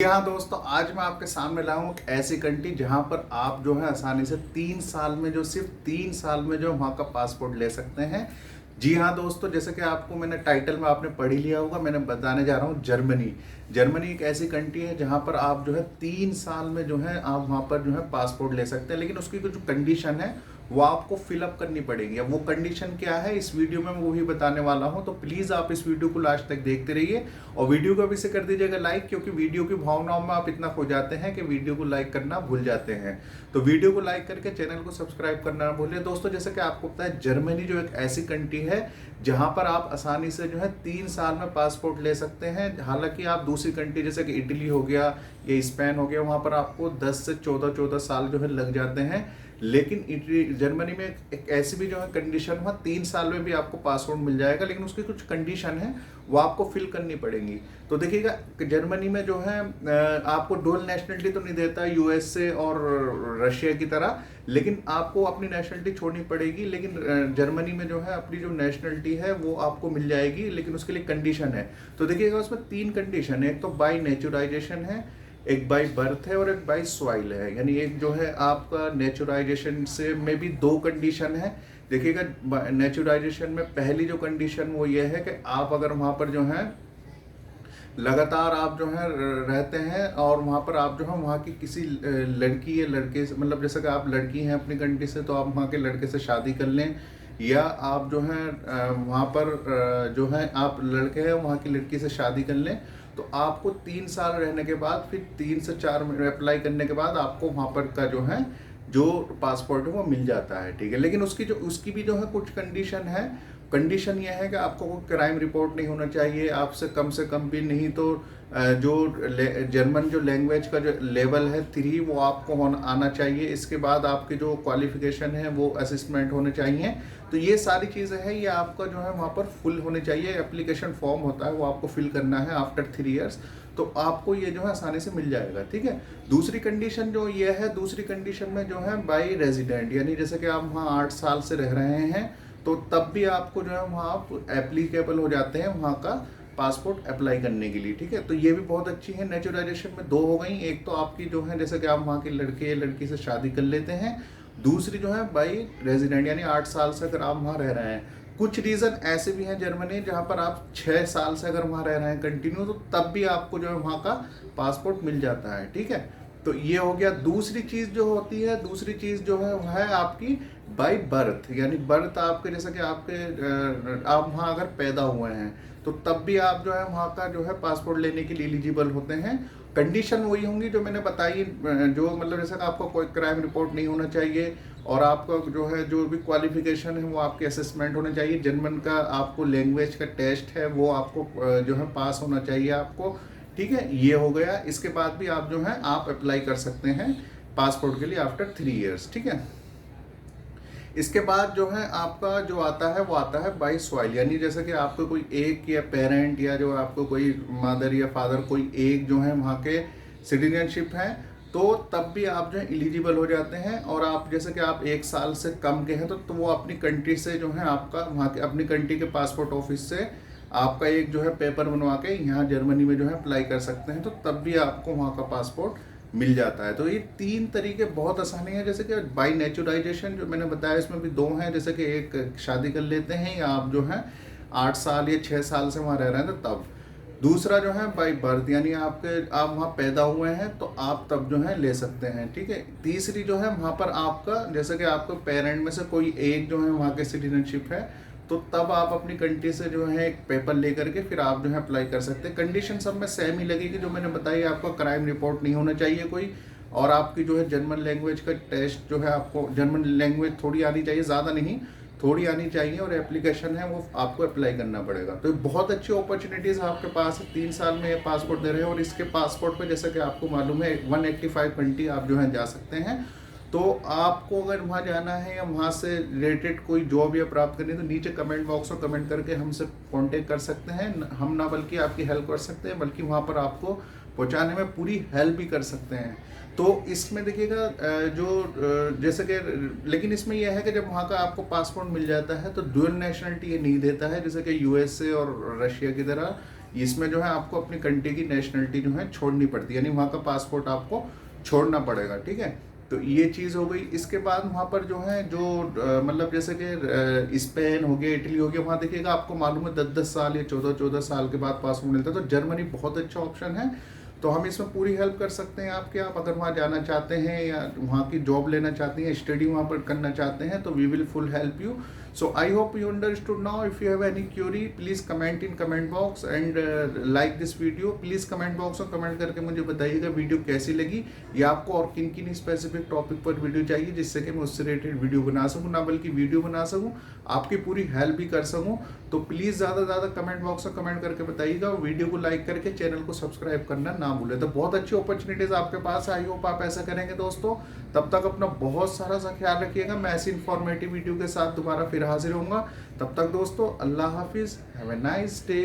हाँ दोस्तों, आज मैं आपके सामने लाया हूँ एक ऐसी कंट्री जहाँ पर आप जो है आसानी से 3 साल में जो सिर्फ 3 साल में जो वहाँ का पासपोर्ट ले सकते हैं। जी हाँ दोस्तों, जैसे कि आपको मैंने टाइटल में आपने पढ़ ही लिया होगा, मैंने बताने जा रहा हूँ जर्मनी। जर्मनी एक ऐसी कंट्री है जहाँ पर आप जो है 3 साल में जो है आप वहाँ पर जो है पासपोर्ट ले सकते हैं, लेकिन उसकी कुछ कंडीशन है वो आपको फिलअप करनी पड़ेगी। अब वो कंडीशन क्या है इस वीडियो में मैं वही बताने वाला हूँ, तो प्लीज़ आप इस वीडियो को लास्ट तक देखते रहिए और वीडियो को भी से कर दीजिएगा लाइक, क्योंकि वीडियो की भावनाओं में आप इतना खो जाते हैं कि वीडियो को लाइक करना भूल जाते हैं। तो वीडियो को लाइक करके चैनल को सब्सक्राइब करना ना भूलिए। दोस्तों, जैसे कि आपको पता है जर्मनी जो एक ऐसी कंट्री है जहां पर आप आसानी से जो है 3 साल में पासपोर्ट ले सकते हैं। हालांकि आप दूसरी कंट्री जैसे कि इटली हो गया या स्पेन हो गया, वहां पर आपको 10 से 14 साल जो है लग जाते हैं, लेकिन जर्मनी में एक ऐसी भी जो है कंडीशन हुआ 3 साल में भी आपको पासपोर्ट मिल जाएगा, लेकिन उसकी कुछ कंडीशन है वो आपको फिल करनी पड़ेंगी। तो देखिएगा, जर्मनी में जो है आपको डुअल नेशनलिटी तो नहीं देता यूएसए और रशिया की तरह, लेकिन आपको अपनी नेशनलिटी छोड़नी पड़ेगी। लेकिन जर्मनी में जो है अपनी जो नेशनलिटी है वो आपको मिल जाएगी, लेकिन उसके लिए कंडीशन है। तो देखिएगा, उसमें 3 कंडीशन है। एक तो बाई नेचुराइजेशन है, एक बाई बर्थ है और एक बाई सॉइल है। यानी एक जो है आपका नेचुराइजेशन से में भी 2 कंडीशन है। देखिएगा, नेचुराइजेशन में पहली जो कंडीशन वो ये है कि आप अगर वहाँ पर जो है लगातार आप जो है रहते हैं और वहाँ पर आप जो है वहाँ की किसी लड़की या लड़के से, मतलब जैसे कि आप लड़की हैं अपनी कंट्री से तो आप वहाँ के लड़के से शादी कर लें, या आप जो है वहाँ पर जो है आप लड़के हैं वहाँ की लड़की से शादी कर लें, तो आपको 3 साल रहने के बाद फिर 3 से 4 अप्लाई करने के बाद आपको वहाँ पर का जो है जो पासपोर्ट है वो मिल जाता है। ठीक है, लेकिन उसकी भी जो है कुछ कंडीशन है। कंडीशन ये है कि आपको कोई क्राइम रिपोर्ट नहीं होना चाहिए, आपसे कम भी नहीं तो जो जर्मन जो लैंग्वेज का जो लेवल है 3 वो आपको आना चाहिए। इसके बाद आपके जो क्वालिफिकेशन है वो असिस्मेंट होने चाहिए। तो ये सारी चीज़ें हैं, ये आपका जो है वहाँ पर फुल होनी चाहिए। एप्लीकेशन फॉर्म होता है वो आपको फिल करना है आफ्टर 3 इयर्स, तो आपको ये जो है आसानी से मिल जाएगा। ठीक है, दूसरी कंडीशन जो ये है, दूसरी कंडीशन में जो है बाई रेजिडेंट, यानी जैसे कि आप वहाँ 8 साल से रह रहे हैं तो तब भी आपको जो है वहाँ आप एप्लीकेबल हो जाते हैं वहाँ का पासपोर्ट अप्लाई करने के लिए। ठीक है, तो ये भी बहुत अच्छी है। नेचुराइजेशन में 2 हो गई, एक तो आपकी जो है जैसे कि आप वहाँ के लड़के या लड़की से शादी कर लेते हैं, दूसरी जो है बाई रेजिडेंट, यानी 8 साल से अगर आप वहाँ रह रहे हैं। कुछ रीज़न ऐसे भी हैं जर्मनी जहाँ पर आप 6 साल से अगर वहाँ रह रहे हैं कंटिन्यू, तो तब भी आपको जो है वहाँ का पासपोर्ट मिल जाता है। ठीक है, तो ये हो गया। दूसरी चीज़ जो होती है, दूसरी चीज़ जो है वह है आपकी बाई बर्थ, यानी बर्थ आपके जैसे कि आप वहाँ अगर पैदा हुए हैं तो तब भी आप जो है वहाँ का जो है पासपोर्ट लेने के लिए एलिजिबल होते हैं। कंडीशन वही होंगी जो मैंने बताई, जो मतलब जैसे कि आपको कोई क्राइम रिपोर्ट नहीं होना चाहिए और आपका जो है जो भी क्वालिफिकेशन है वो आपके असेसमेंट होने चाहिए। जर्मन का आपको लैंग्वेज का टेस्ट है वो आपको जो है पास होना चाहिए आपको। ठीक है, ये हो गया। इसके बाद भी आप जो है आप अप्लाई कर सकते हैं पासपोर्ट के लिए आफ्टर 3 इयर्स। ठीक है, इसके बाद जो है आपका जो आता है वो आता है बाई सॉइल, यानी जैसे कि आपको कोई एक या पेरेंट या जो आपको कोई मदर या फादर कोई एक जो है वहाँ के सिटीजनशिप है, तो तब भी आप जो है एलिजिबल हो जाते हैं। और आप जैसे कि आप 1 साल से कम के हैं तो वो अपनी कंट्री से जो है आपका वहाँ के अपनी कंट्री के पासपोर्ट ऑफिस से आपका एक जो है पेपर बनवा के यहाँ जर्मनी में जो है अप्लाई कर सकते हैं, तो तब भी आपको वहाँ का पासपोर्ट मिल जाता है। तो ये 3 तरीके बहुत आसानी है। जैसे कि बाई नेचुराइजेशन जो मैंने बताया इसमें भी 2 हैं, जैसे कि एक शादी कर लेते हैं या आप जो है 8 साल या 6 साल से वहाँ रह रहे हैं तो तब। दूसरा जो है बाई बर्थ, यानी आप वहाँ पैदा हुए हैं तो आप तब जो है ले सकते हैं। ठीक है, तीसरी जो है वहाँ पर आपका जैसे कि आपको पेरेंट में से कोई एक जो है वहाँ के सिटीजनशिप है, तो तब आप अपनी कंट्री से जो है एक पेपर लेकर के फिर आप जो है अप्लाई कर सकते हैं। कंडीशन सब में सेम ही लगेगी जो मैंने बताई, आपका क्राइम रिपोर्ट नहीं होना चाहिए कोई, और आपकी जो है जर्मन लैंग्वेज का टेस्ट जो है आपको जर्मन लैंग्वेज थोड़ी आनी चाहिए, ज़्यादा नहीं थोड़ी आनी चाहिए, और एप्लीकेशन है वो आपको अप्लाई करना पड़ेगा। तो बहुत अच्छी अपॉर्चुनिटीज़ आपके पास है, 3 साल में ये पासपोर्ट दे रहे हैं। और इसके पासपोर्ट पे जैसे कि आपको मालूम है 185 कंट्री आप जो है जा सकते हैं। तो आपको अगर वहाँ जाना है या वहाँ से रिलेटेड कोई जॉब या प्राप्त करनी है तो नीचे कमेंट बॉक्स में कमेंट करके हमसे कांटेक्ट कर सकते हैं। हम ना बल्कि आपकी हेल्प कर सकते हैं, बल्कि वहाँ पर आपको पहुँचाने में पूरी हेल्प भी कर सकते हैं। तो इसमें देखिएगा जैसे कि लेकिन इसमें यह है कि जब वहाँ का आपको पासपोर्ट मिल जाता है तो डुअल नेशनलिटी ये नहीं देता है, जैसे कि यूएसए और रशिया की तरह इसमें जो है आपको अपनी कंट्री की नेशनलिटी जो है छोड़नी पड़ती है, यानी वहाँ का पासपोर्ट आपको छोड़ना पड़ेगा, ठीक है। तो ये चीज़ हो गई। इसके बाद वहाँ पर जो है जो मतलब जैसे कि स्पेन हो गया, इटली हो गया, वहाँ देखिएगा आपको मालूम है 10-10 साल या 14-14 साल के बाद पासपोर्ट मिलता है। तो जर्मनी बहुत अच्छा ऑप्शन है, तो हम इसमें पूरी हेल्प कर सकते हैं आपके। आप अगर वहाँ जाना चाहते हैं या वहाँ की जॉब लेना चाहते हैं, स्टडी वहाँ पर करना चाहते हैं, तो we will full help you. So I hope you understood now. If you have any query please comment in comment box and like this video. Please comment box में कमेंट करके मुझे बताइएगा वीडियो कैसी लगी, या आपको और किन किन स्पेसिफिक टॉपिक पर वीडियो चाहिए, जिससे कि मैं उससे रिलेटेड वीडियो बना सकूँ, ना बल्कि वीडियो बना सकूँ, आपकी पूरी हेल्प भी कर सकूँ। तो प्लीज़ ज़्यादा से ज़्यादा कमेंट बॉक्स में कमेंट करके बताइएगा। वीडियो को लाइक करके चैनल को सब्सक्राइब करना ना भूलें। तो बहुत अच्छी अपॉर्चुनिटीज़ आपके पास, आई होप आप ऐसा करेंगे दोस्तों। तब तक अपना बहुत सारा सा ख्याल रखिएगा। मैं ऐसी इन्फॉर्मेटिव वीडियो के साथ दोबारा फिर हाजिर होऊंगा। तब तक दोस्तों अल्लाह हाफिज़, हैव ए नाइस डे।